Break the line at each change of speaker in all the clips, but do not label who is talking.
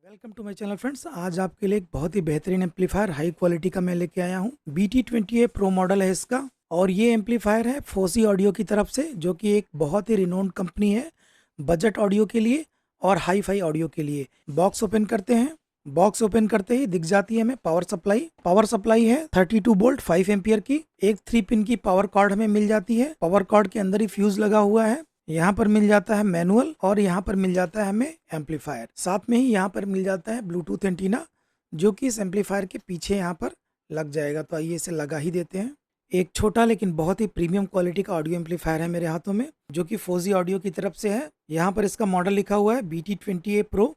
Welcome to my channel friends. आज आपके लिए एक बहुत ही बेहतरीन एम्पलीफायर हाई क्वालिटी का मैं लेके आया हूँ। BT20A प्रो मॉडल है इसका और ये एम्पलीफायर है फोसी ऑडियो की तरफ से, जो कि एक बहुत ही रिनोन्ड कंपनी है बजट ऑडियो के लिए और हाई फाई ऑडियो के लिए। बॉक्स ओपन करते हैं। बॉक्स ओपन करते ही दिख जाती है हमें पावर सप्लाई। पावर सप्लाई है 32 वोल्ट 5 एम्पियर की। एक 3 पिन की पावर कॉर्ड हमें मिल जाती है। पावर कॉर्ड के अंदर ही फ्यूज लगा हुआ है। यहाँ पर मिल जाता है मैनुअल और यहाँ पर मिल जाता है हमें एम्पलीफायर। साथ में ही यहाँ पर मिल जाता है ब्लूटूथ एंटीना, जो कि इस एम्पलीफायर के पीछे यहाँ पर लग जाएगा। तो आइए इसे लगा ही देते हैं। एक छोटा लेकिन बहुत ही प्रीमियम क्वालिटी का ऑडियो एम्पलीफायर है मेरे हाथों में, जो कि फोजी ऑडियो की तरफ से है। यहाँ पर इसका मॉडल लिखा हुआ है BT20A प्रो।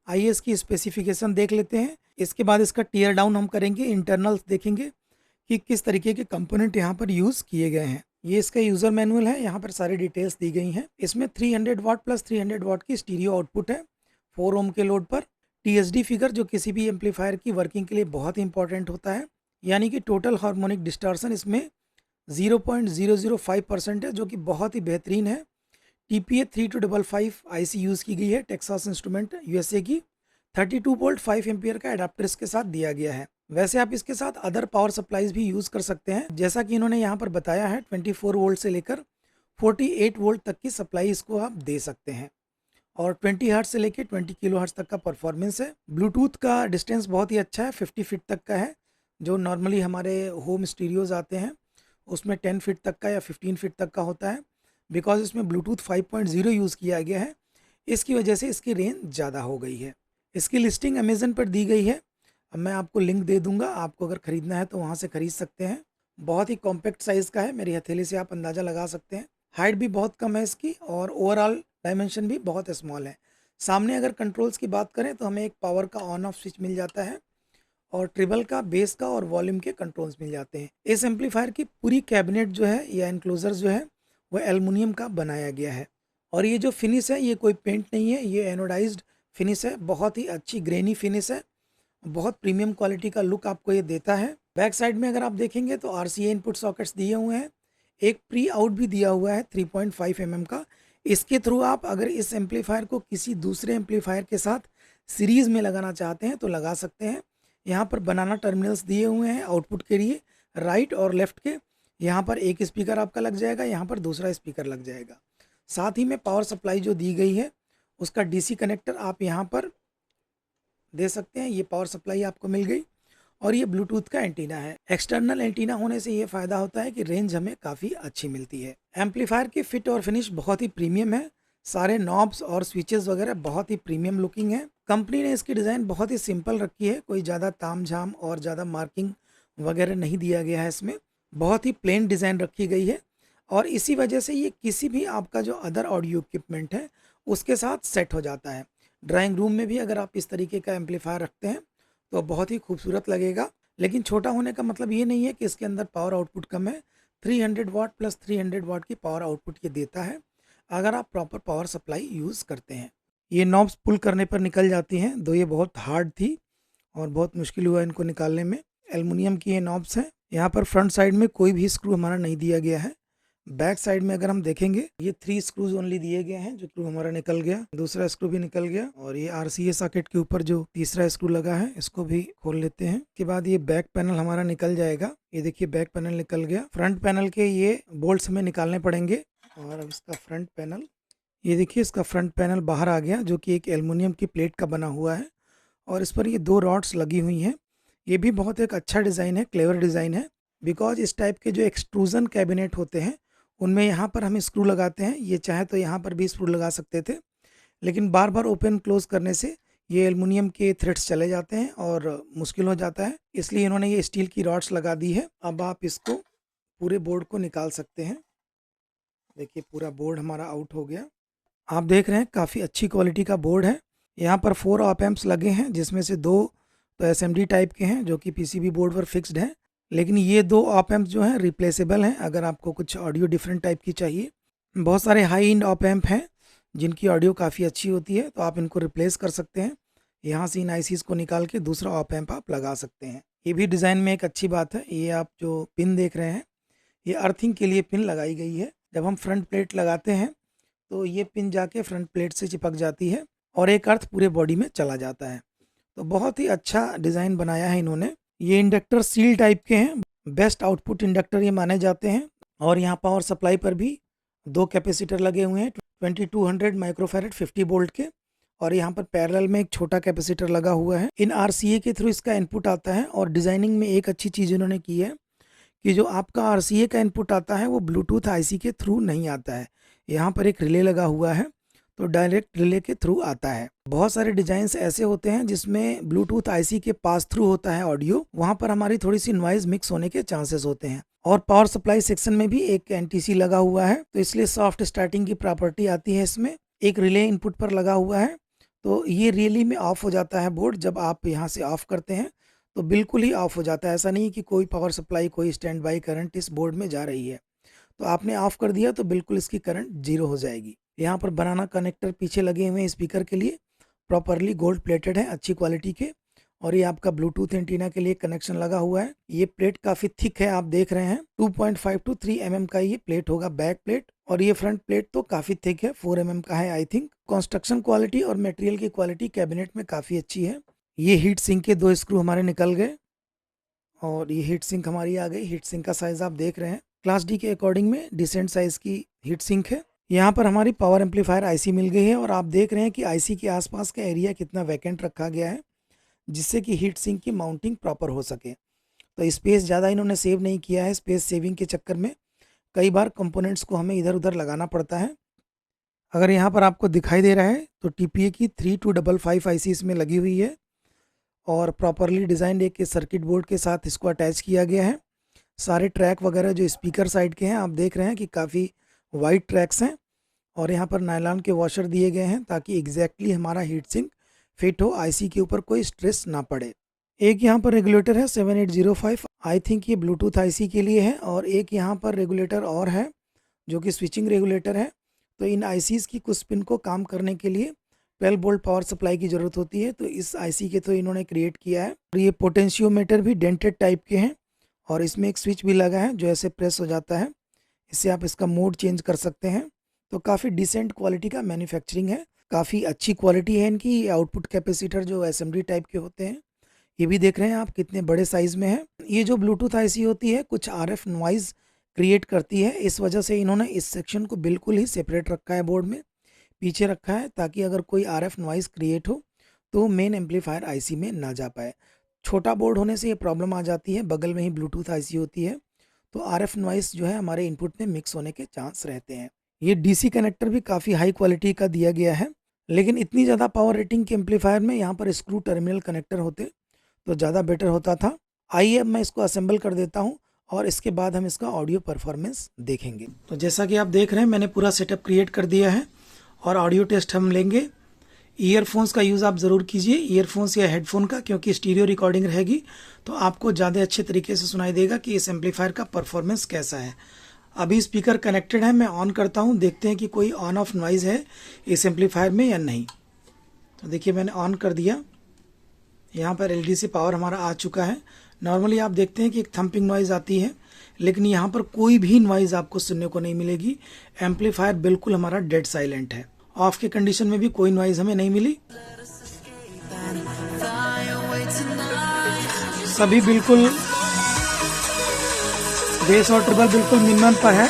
आइए इसकी स्पेसिफिकेशन देख लेते हैं। इसके बाद इसका टीयर डाउन हम करेंगे, इंटरनल्स देखेंगे कि किस तरीके के कंपोनेंट यहाँ पर यूज किए गए हैं। ये इसका यूजर मैनुअल है। यहाँ पर सारी डिटेल्स दी गई हैं। इसमें 300 वाट प्लस 300 वाट की स्टीरियो आउटपुट है 4 ओम के लोड पर। TSD फिगर, जो किसी भी एम्पलीफायर की वर्किंग के लिए बहुत ही इंपॉर्टेंट होता है, यानी कि टोटल हार्मोनिक डिस्टॉर्शन इसमें 0.005% है, जो कि बहुत ही बेहतरीन है। TPA 3255 IC यूज़ की गई है, टेक्सास इंस्ट्रूमेंट USA की। 32 वोल्ट 5 एम्पियर का एडाप्टर इसके साथ दिया गया है। वैसे आप इसके साथ अदर पावर सप्लाईज भी यूज़ कर सकते हैं, जैसा कि इन्होंने यहाँ पर बताया है 24 वोल्ट से लेकर 48 वोल्ट तक की सप्लाई इसको आप दे सकते हैं और 20 हर्ट्ज से लेकर 20 किलो हर्ट्ज तक का परफॉर्मेंस है। ब्लूटूथ का डिस्टेंस बहुत ही अच्छा है, 50 फीट तक का है। जो नॉर्मली हमारे होम स्टीरियोज आते हैं उसमें 10 फीट तक का या 15 फीट तक का होता है। बिकॉज इसमें ब्लूटूथ 5.0 यूज़ किया गया है, इसकी वजह से इसकी रेंज ज़्यादा हो गई है। इसकी लिस्टिंग अमेजन पर दी गई है। अब मैं आपको लिंक दे दूंगा, आपको अगर ख़रीदना है तो वहाँ से ख़रीद सकते हैं। बहुत ही कॉम्पैक्ट साइज़ का है, मेरी हथेली से आप अंदाज़ा लगा सकते हैं। हाइट भी बहुत कम है इसकी और ओवरऑल डायमेंशन भी बहुत स्मॉल है। सामने अगर कंट्रोल्स की बात करें तो हमें एक पावर का ऑन ऑफ स्विच मिल जाता है और ट्रिबल का, बेस का और वॉल्यूम के कंट्रोल्स मिल जाते हैं। इस एम्पलीफायर की पूरी कैबिनेट जो है या इनक्लोजर जो है वो एल्युमिनियम का बनाया गया है और ये जो फिनिश है ये कोई पेंट नहीं है, ये एनोडाइज्ड फिनिश है। बहुत ही अच्छी ग्रेनी फिनिश है, बहुत प्रीमियम क्वालिटी का लुक आपको ये देता है। बैक साइड में अगर आप देखेंगे तो RCA इनपुट सॉकेट्स दिए हुए हैं। एक प्री आउट भी दिया हुआ है 3.5 mm का। इसके थ्रू आप अगर इस एम्पलीफायर को किसी दूसरे एम्पलीफायर के साथ सीरीज में लगाना चाहते हैं तो लगा सकते हैं। यहाँ पर बनाना टर्मिनल्स दिए हुए हैं आउटपुट के लिए, राइट और लेफ्ट के। यहाँ पर एक स्पीकर आपका लग जाएगा, यहाँ पर दूसरा स्पीकर लग जाएगा। साथ ही में पावर सप्लाई जो दी गई है उसका DC कनेक्टर आप यहाँ पर दे सकते हैं। ये पावर सप्लाई आपको मिल गई और ये ब्लूटूथ का एंटीना है। एक्सटर्नल एंटीना होने से ये फ़ायदा होता है कि रेंज हमें काफ़ी अच्छी मिलती है। एम्पलीफायर की फिट और फिनिश बहुत ही प्रीमियम है। सारे नॉब्स और स्विचेस वगैरह बहुत ही प्रीमियम लुकिंग है। कंपनी ने इसकी डिज़ाइन बहुत ही सिंपल रखी है, कोई ज़्यादा तामझाम और ज़्यादा मार्किंग वगैरह नहीं दिया गया है इसमें। बहुत ही प्लेन डिज़ाइन रखी गई है और इसी वजह से ये किसी भी आपका जो अदर ऑडियो इक्विपमेंट है उसके साथ सेट हो जाता है। ड्राइंग रूम में भी अगर आप इस तरीके का एम्पलीफायर रखते हैं तो बहुत ही खूबसूरत लगेगा। लेकिन छोटा होने का मतलब ये नहीं है कि इसके अंदर पावर आउटपुट कम है। 300 वाट प्लस 300 वाट की पावर आउटपुट ये देता है अगर आप प्रॉपर पावर सप्लाई यूज़ करते हैं। ये नॉब्स पुल करने पर निकल जाती हैं, दो ये बहुत हार्ड थी और बहुत मुश्किल हुआ इनको निकालने में। एल्युमिनियम की ये नॉब्स हैं। यहाँ पर फ्रंट साइड में कोई भी स्क्रू हमारा नहीं दिया गया है। बैक साइड में अगर हम देखेंगे ये 3 स्क्रूज ओनली दिए गए हैं। जो स्क्रू हमारा निकल गया, दूसरा स्क्रू भी निकल गया और ये RCA सॉकेट के ऊपर जो तीसरा स्क्रू लगा है इसको भी खोल लेते हैं। के बाद ये बैक पैनल हमारा निकल जाएगा। ये देखिए बैक पैनल निकल गया। फ्रंट पैनल के ये बोल्ट्स हमें निकालने पड़ेंगे और अब इसका फ्रंट पैनल, ये देखिए इसका फ्रंट पैनल बाहर आ गया, जो कि एक एल्युमिनियम की प्लेट का बना हुआ है और इस पर ये 2 रॉड्स लगी हुई हैं। ये भी बहुत एक अच्छा डिज़ाइन है, क्लेवर डिज़ाइन है। बिकॉज इस टाइप के जो एक्सट्रूजन कैबिनेट होते हैं उनमें यहाँ पर हम स्क्रू लगाते हैं। ये चाहे तो यहाँ पर भी स्क्रू लगा सकते थे, लेकिन बार बार ओपन क्लोज करने से ये एल्युमिनियम के थ्रेड्स चले जाते हैं और मुश्किल हो जाता है, इसलिए इन्होंने ये स्टील की रॉड्स लगा दी है। अब आप इसको पूरे बोर्ड को निकाल सकते हैं। देखिए पूरा बोर्ड हमारा आउट हो गया। आप देख रहे हैं काफ़ी अच्छी क्वालिटी का बोर्ड है। यहाँ पर 4 ऑप एम्प्स लगे हैं, जिसमें से 2 तो SMD टाइप के हैं जो कि PCB बोर्ड पर फिक्स्ड हैं। लेकिन ये 2 ऑप एम्प्स जो हैं रिप्लेसेबल हैं अगर आपको कुछ ऑडियो डिफरेंट टाइप की चाहिए। बहुत सारे हाई एंड ऑप एम्प हैं जिनकी ऑडियो काफ़ी अच्छी होती है, तो आप इनको रिप्लेस कर सकते हैं। यहाँ से इन ICs को निकाल के दूसरा ऑप एम्प आप लगा सकते हैं। ये भी डिज़ाइन में एक अच्छी बात है। ये आप जो पिन देख रहे हैं ये अर्थिंग के लिए पिन लगाई गई है। जब हम फ्रंट प्लेट लगाते हैं तो ये पिन जाके फ्रंट प्लेट से चिपक जाती है और एक अर्थ पूरे बॉडी में चला जाता है। तो बहुत ही अच्छा डिज़ाइन बनाया है इन्होंने। ये इंडक्टर सील टाइप के हैं, बेस्ट आउटपुट इंडक्टर ये माने जाते हैं। और यहाँ पावर सप्लाई पर भी 2 कैपेसिटर लगे हुए हैं 2200 माइक्रोफैरड 50 वोल्ट के, और यहाँ पर पैरेलल में एक छोटा कैपेसिटर लगा हुआ है। इन आरसीए के थ्रू इसका इनपुट आता है। और डिज़ाइनिंग में एक अच्छी चीज़ इन्होंने की है कि जो आपका आरसीए का इनपुट आता है वो ब्लूटूथ आईसी के थ्रू नहीं आता है। यहाँ पर एक रिले लगा हुआ है, तो डायरेक्ट रिले के थ्रू आता है। बहुत सारे डिजाइन्स ऐसे होते हैं जिसमें ब्लूटूथ आईसी के पास थ्रू होता है ऑडियो, वहाँ पर हमारी थोड़ी सी नॉइज मिक्स होने के चांसेस होते हैं। और पावर सप्लाई सेक्शन में भी एक एनटीसी लगा हुआ है, तो इसलिए सॉफ्ट स्टार्टिंग की प्रॉपर्टी आती है इसमें। एक रिले इनपुट पर लगा हुआ है, तो ये रियली में ऑफ हो जाता है बोर्ड। जब आप यहाँ से ऑफ करते हैं तो बिल्कुल ही ऑफ हो जाता है। ऐसा नहीं कि कोई पावर सप्लाई, कोई स्टैंड बाई करंट इस बोर्ड में जा रही है। तो आपने ऑफ कर दिया तो बिल्कुल इसकी करंट जीरो हो जाएगी। यहाँ पर बनाना कनेक्टर पीछे लगे हुए हैं स्पीकर के लिए, प्रॉपरली गोल्ड प्लेटेड है, अच्छी क्वालिटी के। और ये आपका ब्लूटूथ एंटीना के लिए कनेक्शन लगा हुआ है। ये प्लेट काफ़ी थिक है, आप देख रहे हैं 2.5 to 3 mm का ये प्लेट होगा, बैक प्लेट। और ये फ्रंट प्लेट तो काफ़ी थिक है, 4 mm का है आई थिंक। कंस्ट्रक्शन क्वालिटी और मटेरियल की क्वालिटी कैबिनेट में काफ़ी अच्छी है। ये हीट सिंक के 2 स्क्रू हमारे निकल गए, और ये हीट सिंक हमारी आ गई। हीट सिंक का साइज़ आप देख रहे हैं, क्लास डी के अकॉर्डिंग में डिसेंट साइज़ की हीट सिंक है। यहाँ पर हमारी पावर एम्पलीफायर आईसी मिल गई है, और आप देख रहे हैं कि आईसी के आसपास का एरिया कितना वैकेंट रखा गया है, जिससे कि हीट सिंक की माउंटिंग प्रॉपर हो सके। तो स्पेस ज़्यादा इन्होंने सेव नहीं किया है। स्पेस सेविंग के चक्कर में कई बार कंपोनेंट्स को हमें इधर उधर लगाना पड़ता है। अगर यहाँ पर आपको दिखाई दे रहा है तो टीपीए की 3255 आईसी इसमें लगी हुई है, और प्रॉपरली डिज़ाइंड एक सर्किट बोर्ड के साथ इसको अटैच किया गया है। सारे ट्रैक वगैरह जो स्पीकर साइड के हैं आप देख रहे हैं कि काफ़ी वाइड ट्रैक्स हैं, और यहाँ पर नायलॉन के वॉशर दिए गए हैं ताकि एग्जैक्टली हमारा हीट सिंक फिट हो, आईसी के ऊपर कोई स्ट्रेस ना पड़े। एक यहाँ पर रेगुलेटर है 7805, आई थिंक ये ब्लूटूथ आईसी के लिए है। और एक यहाँ पर रेगुलेटर और है जो कि स्विचिंग रेगुलेटर है। तो इन आईसीज की कुछ पिन को काम करने के लिए 12 वोल्ट पावर सप्लाई की ज़रूरत होती है, तो इस आईसी के तो इन्होंने क्रिएट किया है। और ये पोटेंशियोमीटर भी डेंटेड टाइप के हैं, और इसमें एक स्विच भी लगा है जो ऐसे प्रेस हो जाता है, इससे आप इसका मोड चेंज कर सकते हैं। तो काफ़ी डिसेंट क्वालिटी का मैन्युफैक्चरिंग है, काफ़ी अच्छी क्वालिटी है इनकी। आउटपुट कैपेसिटर जो एसएमडी टाइप के होते हैं, ये भी देख रहे हैं आप कितने बड़े साइज़ में है। ये जो ब्लूटूथ आईसी होती है कुछ आरएफ नॉइज़ क्रिएट करती है, इस वजह से इन्होंने इस सेक्शन को बिल्कुल ही सेपरेट रखा है, बोर्ड में पीछे रखा है, ताकि अगर कोई आरएफ नॉइज़ क्रिएट हो तो मेन एम्पलीफायर आईसी में ना जा पाए। छोटा बोर्ड होने से ये प्रॉब्लम आ जाती है, बगल में ही ब्लूटूथ आईसी होती है, तो आरएफ नॉइज़ जो है हमारे इनपुट में मिक्स होने के चांस रहते हैं। ये डीसी कनेक्टर भी काफ़ी हाई क्वालिटी का दिया गया है, लेकिन इतनी ज़्यादा पावर रेटिंग के एम्पलीफायर में यहाँ पर स्क्रू टर्मिनल कनेक्टर होते तो ज़्यादा बेटर होता था। आइए अब मैं इसको असेंबल कर देता हूँ, और इसके बाद हम इसका ऑडियो परफॉर्मेंस देखेंगे। तो जैसा कि आप देख रहे हैं मैंने पूरा सेटअप क्रिएट कर दिया है, और ऑडियो टेस्ट हम लेंगे। ईयरफोन्स का यूज़ आप ज़रूर कीजिए, ईयरफोन्स या हेडफोन का, क्योंकि स्टीरियो रिकॉर्डिंग रहेगी तो आपको ज़्यादा अच्छे तरीके से सुनाई देगा कि इस एम्पलीफायर का परफॉर्मेंस कैसा है। अभी स्पीकर कनेक्टेड है, मैं ऑन करता हूँ, देखते हैं कि कोई ऑन ऑफ नॉइज़ है इस एम्पलीफायर में या नहीं। तो देखिए मैंने ऑन कर दिया, यहाँ पर एलडीसी पावर हमारा आ चुका है। नॉर्मली आप देखते हैं कि एक थंपिंग नॉइज़ आती है, लेकिन यहाँ पर कोई भी नॉइज़ आपको सुनने को नहीं मिलेगी। एम्पलीफायर बिल्कुल हमारा डेड साइलेंट है, ऑफ के कंडीशन में भी कोई नॉइज़ हमें नहीं मिली। सभी बिल्कुल बेस और ट्रिबल बिल्कुल मिनिमम पर है।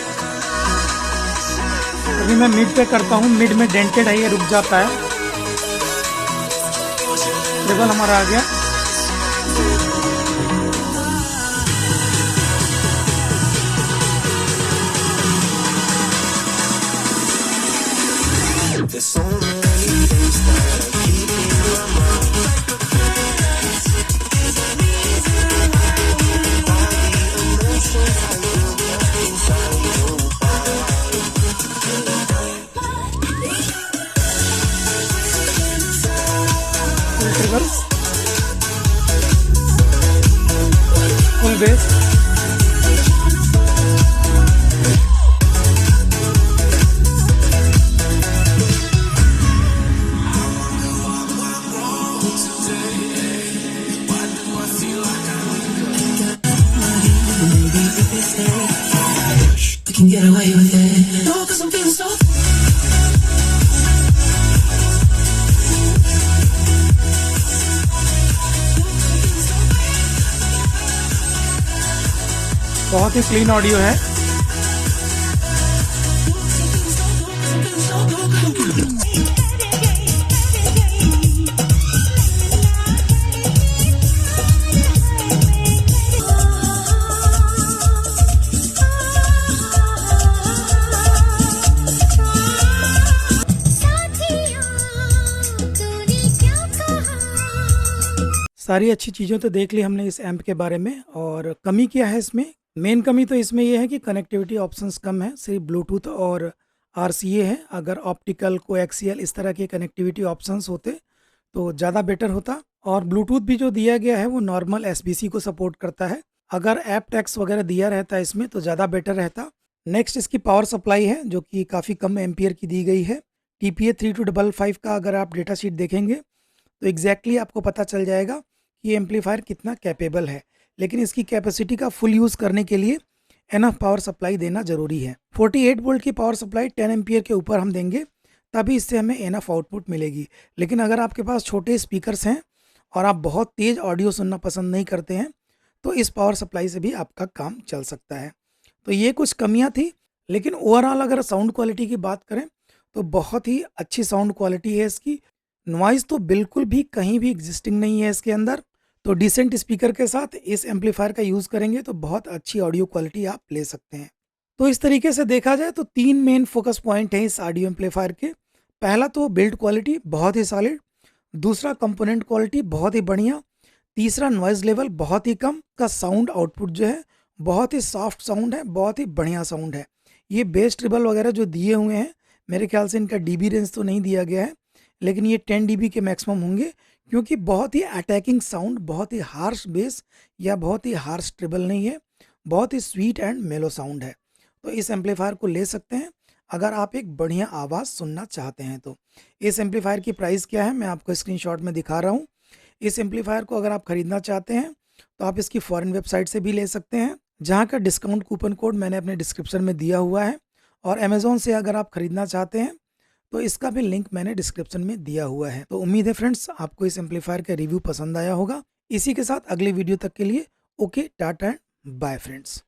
अभी मैं मिड पे करता हूँ, मिड में डेंटेड है, ये रुक जाता है। ट्रिबल हमारा आ गया। Full bass, can get away with it. No, 'cause I'm feeling so. बहुत ही क्लीन ऑडियो है। सारी अच्छी चीज़ें तो देख ली हमने इस एम्प के बारे में, और कमी क्या है इसमें? मेन कमी तो इसमें ये है कि कनेक्टिविटी ऑप्शंस कम है, सिर्फ ब्लूटूथ और आरसीए है। अगर ऑप्टिकल कोएक्सियल इस तरह के कनेक्टिविटी ऑप्शंस होते तो ज़्यादा बेटर होता। और ब्लूटूथ भी जो दिया गया है वो नॉर्मल एसबीसी को सपोर्ट करता है। अगर ऐप टैक्स वगैरह दिया रहता इसमें तो ज़्यादा बेटर रहता। नेक्स्ट इसकी पावर सप्लाई है जो कि काफ़ी कम एम्पियर की दी गई है। TPA 3255 का अगर आप डेटा शीट देखेंगे तो एग्जैक्टली आपको पता चल जाएगा कि एम्पलीफायर कितना कैपेबल है। लेकिन इसकी कैपेसिटी का फुल यूज़ करने के लिए एनफ पावर सप्लाई देना ज़रूरी है। 48 वोल्ट की पावर सप्लाई 10 एम्पियर के ऊपर हम देंगे तभी इससे हमें एनफ आउटपुट मिलेगी। लेकिन अगर आपके पास छोटे स्पीकर्स हैं और आप बहुत तेज़ ऑडियो सुनना पसंद नहीं करते हैं तो इस पावर सप्लाई से भी आपका काम चल सकता है। तो ये कुछ कमियां थी, लेकिन ओवरऑल अगर साउंड क्वालिटी की बात करें तो बहुत ही अच्छी साउंड क्वालिटी है इसकी। नॉइज़ तो बिल्कुल भी कहीं भी एग्जिस्टिंग नहीं है इसके अंदर। तो डिसेंट स्पीकर के साथ इस एम्पलीफायर का यूज़ करेंगे तो बहुत अच्छी ऑडियो क्वालिटी आप ले सकते हैं। तो इस तरीके से देखा जाए तो 3 मेन फोकस पॉइंट हैं इस ऑडियो एम्पलीफायर के। पहला तो बिल्ड क्वालिटी बहुत ही सॉलिड, दूसरा कंपोनेंट क्वालिटी बहुत ही बढ़िया, तीसरा नॉइज़ लेवल बहुत ही कम का साउंड आउटपुट जो है बहुत ही सॉफ्ट साउंड है, बहुत ही बढ़िया साउंड है। ये बेस ट्रिबल वगैरह जो दिए हुए हैं मेरे ख्याल से इनका डीबी रेंज तो नहीं दिया गया है, लेकिन ये 10 डीबी के मैक्सिमम होंगे क्योंकि बहुत ही अटैकिंग साउंड, बहुत ही हार्श बेस या बहुत ही हार्श ट्रिबल नहीं है, बहुत ही स्वीट एंड मेलो साउंड है। तो इस एम्पलीफायर को ले सकते हैं अगर आप एक बढ़िया आवाज़ सुनना चाहते हैं तो। इस एम्पलीफायर की प्राइस क्या है मैं आपको स्क्रीनशॉट में दिखा रहा हूँ। इस एम्पलीफायर को अगर आप ख़रीदना चाहते हैं तो आप इसकी फॉरेन वेबसाइट से भी ले सकते हैं, जहाँ का डिस्काउंट कूपन कोड मैंने अपने डिस्क्रिप्शन में दिया हुआ है। और अमेज़ॉन से अगर आप ख़रीदना चाहते हैं तो इसका भी लिंक मैंने डिस्क्रिप्शन में दिया हुआ है। तो उम्मीद है फ्रेंड्स आपको इस एम्पलीफायर का रिव्यू पसंद आया होगा। इसी के साथ अगले वीडियो तक के लिए okay, tata and bye friends.